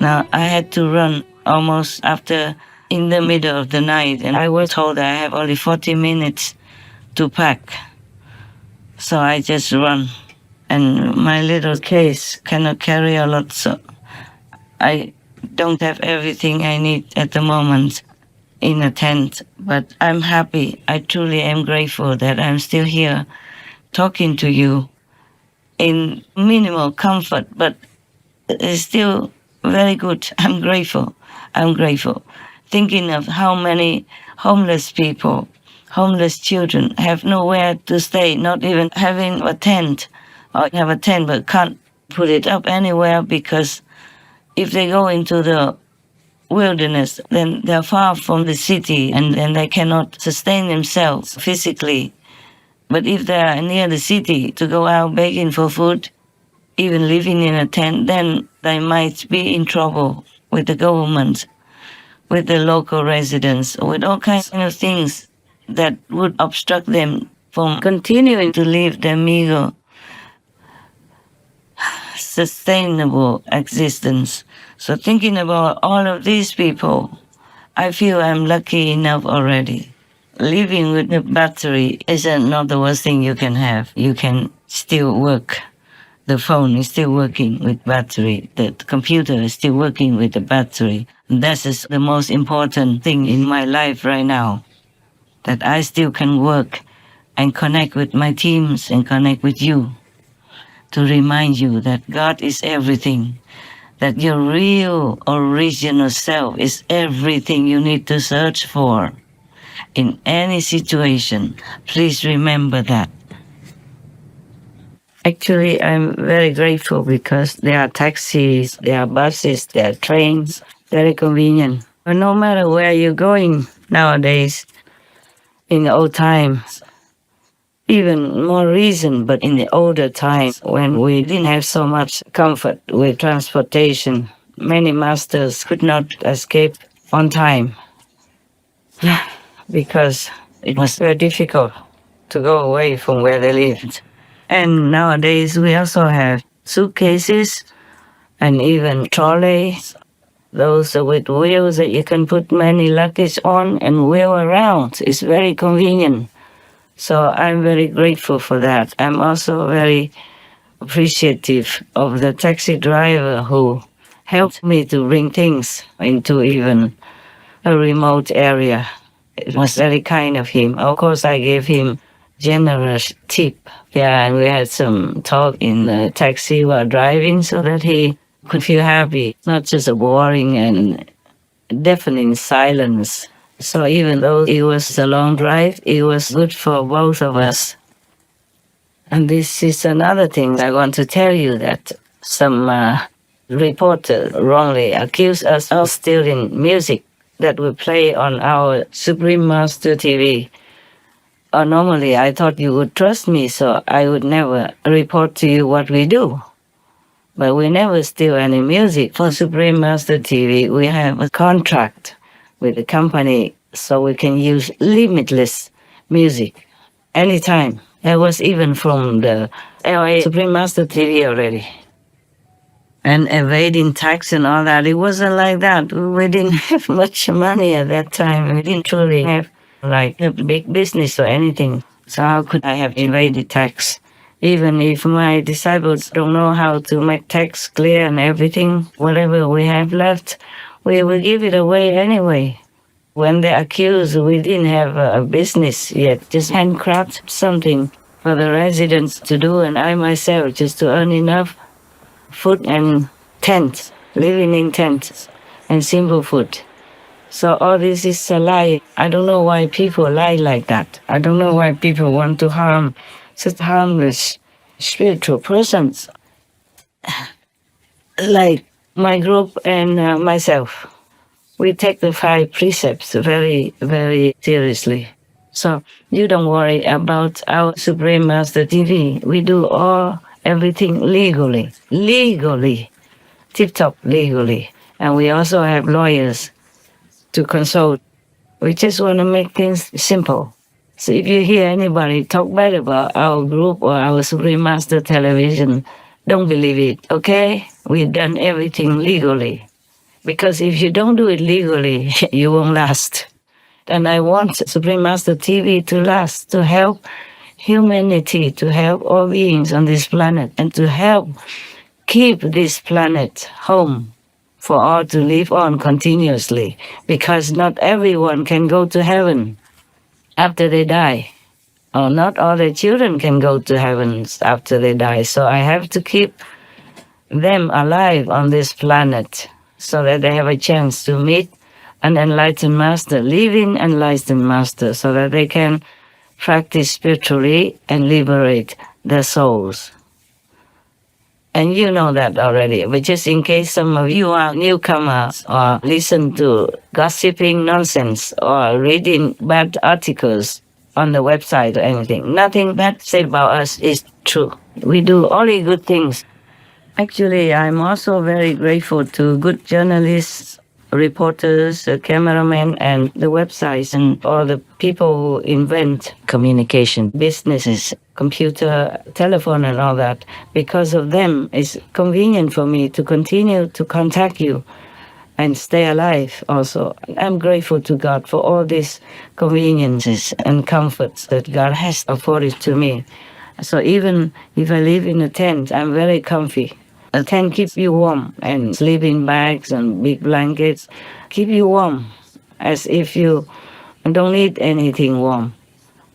Now, I had to run almost after in the middle of the night, and I was told I have only 40 minutes to pack. So I just run. And my little case cannot carry a lot, so I don't have everything I need at the moment in a tent. But I'm happy. I truly am grateful that I'm still here talking to you in minimal comfort, but it's still very good. I'm grateful. I'm grateful. Thinking of how many homeless people, homeless children have nowhere to stay, not even having a tent, or have a tent but can't put it up anywhere because if they go into the wilderness, then they're far from the city and then they cannot sustain themselves physically. But if they're near the city to go out begging for food, even living in a tent, then they might be in trouble with the government, with the local residents, with all kinds of things that would obstruct them from continuing to live their meager, sustainable existence. So thinking about all of these people, I feel I'm lucky enough already. Living with a battery is not the worst thing you can have. You can still work. The phone is still working with battery. The computer is still working with the battery. That is the most important thing in my life right now, that I still can work and connect with my teams and connect with you to remind you that God is everything, that your real original self is everything you need to search for in any situation. Please remember that. Actually, I'm very grateful because there are taxis, there are buses, there are trains, very convenient. But no matter where you're going nowadays, in the old times, even more reason, but in the older times when we didn't have so much comfort with transportation, many masters could not escape on time because it was very difficult to go away from where they lived. And nowadays we also have suitcases and even trolleys, those with wheels that you can put many luggage on and wheel around. It's very convenient. So I'm very grateful for that. I'm also very appreciative of the taxi driver who helped me to bring things into even a remote area. It was very kind of him. Of course, I gave him generous tip. Yeah, and we had some talk in the taxi while driving so that he could feel happy, not just a boring and deafening silence. So even though it was a long drive, it was good for both of us. And this is another thing I want to tell you, that some reporter wrongly accused us of stealing music that we play on our Supreme Master TV. Normally, I thought you would trust me, so I would never report to you what we do. But we never steal any music. For Supreme Master TV, we have a contract with the company so we can use limitless music anytime. That was even from the LA Supreme Master TV already. And evading tax and all that, it wasn't like that. We didn't have much money at that time. We didn't truly have like a big business or anything. So how could I have evaded tax? Even if my disciples don't know how to make tax clear and everything, whatever we have left, we will give it away anyway. When they accused, we didn't have a business yet, just handcraft something for the residents to do, and I myself just to earn enough food and tents, living in tents and simple food. So all this is a lie. I don't know why people lie like that. I don't know why people want to harm such harmless spiritual persons like my group and myself. We take the 5 precepts very, very seriously. So you don't worry about our Supreme Master TV. We do everything legally, tip-top legally. And we also have lawyers to consult. We just want to make things simple. So if you hear anybody talk bad about our group or our Supreme Master television, don't believe it, okay? We've done everything legally. Because if you don't do it legally, you won't last. And I want Supreme Master TV to last, to help humanity, to help all beings on this planet, and to help keep this planet home for all to live on continuously. Because not everyone can go to heaven after they die, or not all the children can go to heaven after they die. So I have to keep them alive on this planet so that they have a chance to meet an enlightened master, living enlightened master, so that they can practice spiritually and liberate their souls. And you know that already, but just in case some of you are newcomers or listen to gossiping nonsense or reading bad articles on the website or anything, nothing bad said about us is true. We do only good things. Actually, I'm also very grateful to good journalists, reporters, cameramen, and the websites and all the people who invent communication, businesses, computer, telephone, and all that. Because of them, it's convenient for me to continue to contact you and stay alive also. I'm grateful to God for all these conveniences and comforts that God has afforded to me. So even if I live in a tent, I'm very comfy. A tent keep you warm, and sleeping bags and big blankets keep you warm, as if you don't need anything warm.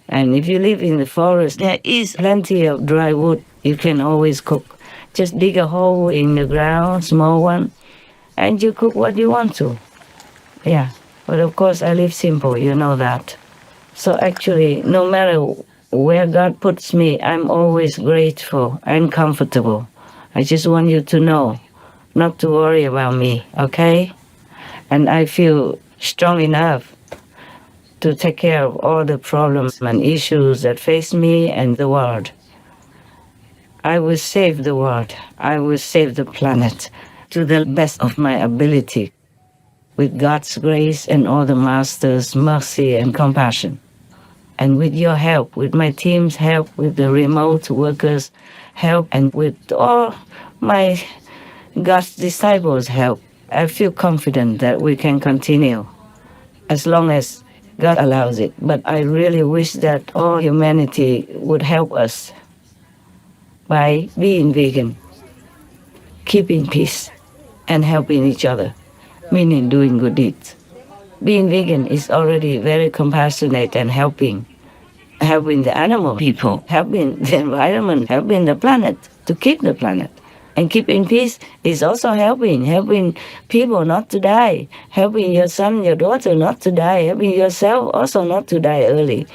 And if you live in the forest, there is plenty of dry wood. You can always cook. Just dig a hole in the ground, small one, and you cook what you want to. Yeah, but of course I live simple, you know that. So actually, no matter where God puts me, I'm always grateful and comfortable. I just want you to know not to worry about me, okay? And I feel strong enough to take care of all the problems and issues that face me and the world. I will save the world. I will save the planet to the best of my ability, with God's grace and all the Master's mercy and compassion. And with your help, with my team's help, with the remote workers' help, and with all my God's disciples' help, I feel confident that we can continue as long as God allows it. But I really wish that all humanity would help us by being vegan, keeping peace, and helping each other, meaning doing good deeds. Being vegan is already very compassionate and helping the animal people, helping the environment, helping the planet, to keep the planet. And keeping peace is also helping people not to die, helping your son, your daughter not to die, helping yourself also not to die early.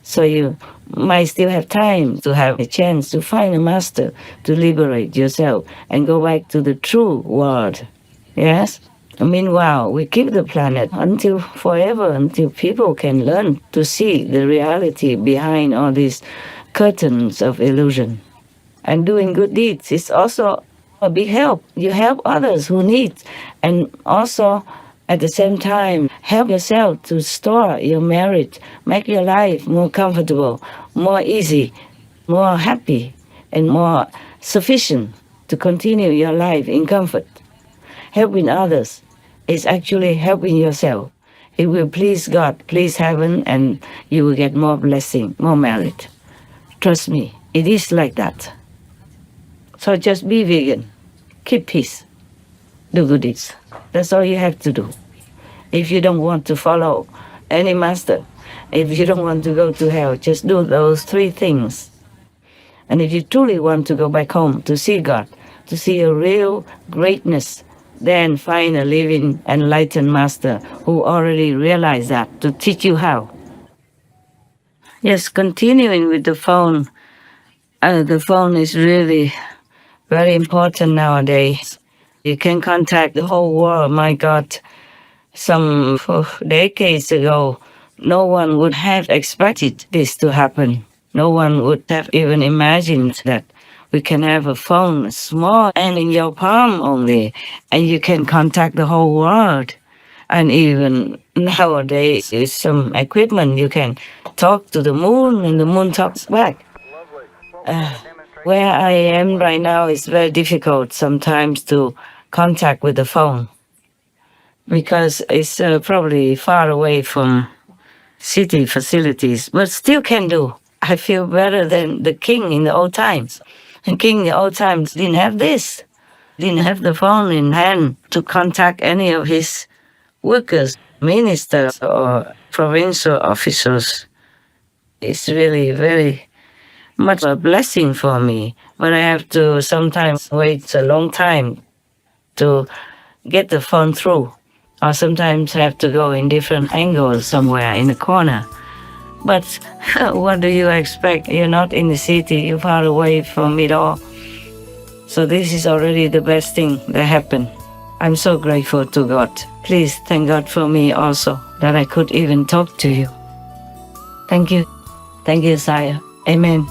So you might still have time to have a chance to find a master, to liberate yourself and go back to the true world. Yes? Meanwhile, we keep the planet until forever, until people can learn to see the reality behind all these curtains of illusion. And doing good deeds is also a big help. You help others who need, and also at the same time help yourself to store your merit, make your life more comfortable, more easy, more happy, and more sufficient to continue your life in comfort. Helping others is actually helping yourself. It will please God, please heaven, and you will get more blessing, more merit. Trust me, it is like that. So just be vegan, keep peace, do good deeds. That's all you have to do. If you don't want to follow any master, if you don't want to go to hell, just do those three things. And if you truly want to go back home to see God, to see a real greatness, then find a living enlightened master who already realized that to teach you how. Yes, continuing with the phone. The phone is really very important nowadays. You can contact the whole world. My God, some decades ago, no one would have expected this to happen. No one would have even imagined that we can have a phone small and in your palm only, and you can contact the whole world. And even nowadays, with some equipment, you can talk to the moon, and the moon talks back. Uh, where I am right now is very difficult sometimes to contact with the phone. because it's probably far away from city facilities, but still can do. I feel better than the king in the old times. The king in the old times didn't have this, didn't have the phone in hand to contact any of his workers, ministers, or provincial officials. It's really very much a blessing for me, but I have to sometimes wait a long time to get the phone through, or sometimes have to go in different angles somewhere in the corner. But what do you expect? You're not in the city, you're far away from it all. So this is already the best thing that happened. I'm so grateful to God. Please thank God for me also, that I could even talk to you. Thank you. Thank you, Sire. Amen.